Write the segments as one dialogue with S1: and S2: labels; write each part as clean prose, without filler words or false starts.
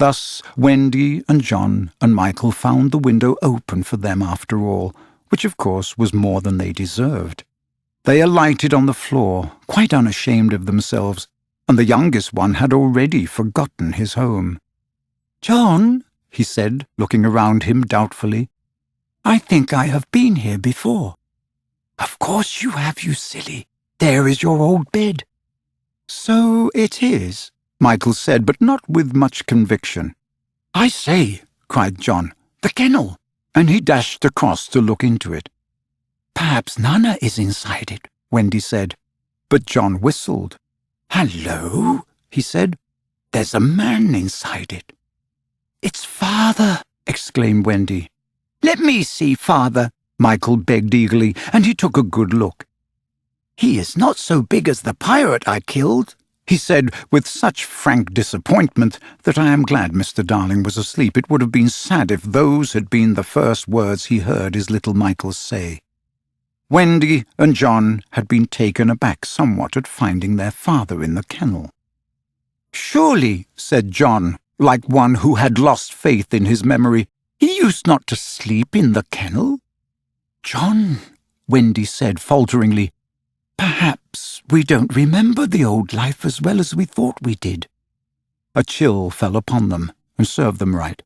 S1: Thus Wendy and John and Michael found the window open for them after all, which of course was more than they deserved. They alighted on the floor, quite unashamed of themselves, and the youngest one had already forgotten his home. "John," he said, looking around him doubtfully, "I think I have been here before." "Of course you have, you silly. There is your old bed." "So it is," Michael said, but not with much conviction. "I say," cried John, "the kennel!" and he dashed across to look into it. "Perhaps Nana is inside it," Wendy said, but John whistled. "Hello," he said. "There's a man inside it." "It's Father!" exclaimed Wendy. "Let me see Father," Michael begged eagerly, and he took a good look. "He is not so big as the pirate I killed," he said with such frank disappointment that I am glad Mr. Darling was asleep. It would have been sad if those had been the first words he heard his little Michael say. Wendy and John had been taken aback somewhat at finding their father in the kennel. "Surely," said John, like one who had lost faith in his memory, "he used not to sleep in the kennel." "John," Wendy said falteringly, "perhaps we don't remember the old life as well as we thought we did." A chill fell upon them, and served them right.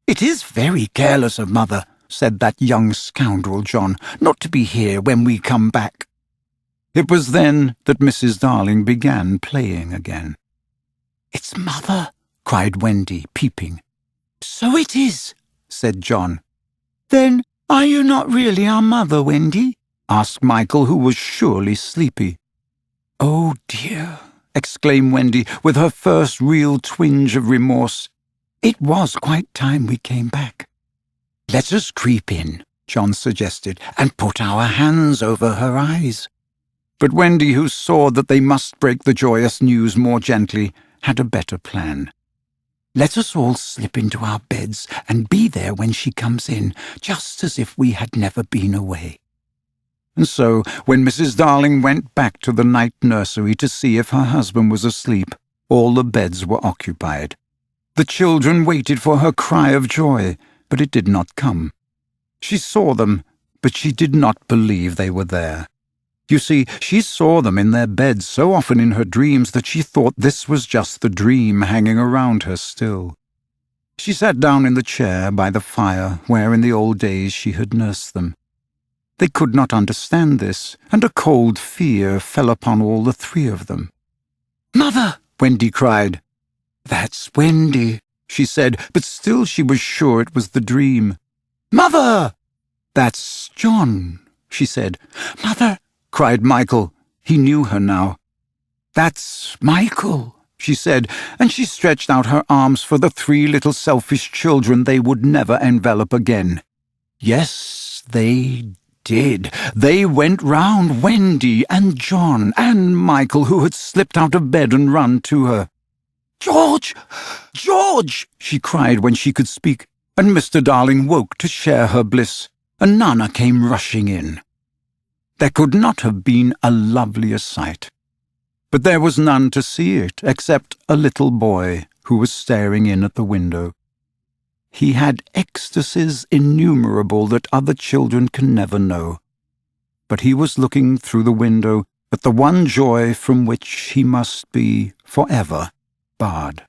S1: "It is very careless of Mother," said that young scoundrel John, "not to be here when we come back." It was then that Mrs. Darling began playing again. "It's Mother!" cried Wendy, peeping. "So it is," said John. "Then are you not really our mother, Wendy?" asked Michael, who was surely sleepy. "Oh dear," exclaimed Wendy, with her first real twinge of remorse. "It was quite time we came back." "Let us creep in," John suggested, "and put our hands over her eyes." But Wendy, who saw that they must break the joyous news more gently, had a better plan. "Let us all slip into our beds and be there when she comes in, just as if we had never been away." And so, when Mrs. Darling went back to the night nursery to see if her husband was asleep, all the beds were occupied. The children waited for her cry of joy, but it did not come. She saw them, but she did not believe they were there. You see, she saw them in their beds so often in her dreams that she thought this was just the dream hanging around her still. She sat down in the chair by the fire where in the old days she had nursed them. They could not understand this, and a cold fear fell upon all the three of them. "Mother!" Wendy cried. "That's Wendy," she said, but still she was sure it was the dream. "Mother!" "That's John," she said. "Mother!" cried Michael. He knew her now. "That's Michael," she said, and she stretched out her arms for the three little selfish children they would never envelop again. Yes, they did. They went round Wendy and John and Michael, who had slipped out of bed and run to her. "George! George!" she cried when she could speak, and Mr. Darling woke to share her bliss, and Nana came rushing in. There could not have been a lovelier sight. But there was none to see it, except a little boy who was staring in at the window. He had ecstasies innumerable that other children can never know. But he was looking through the window at the one joy from which he must be forever barred.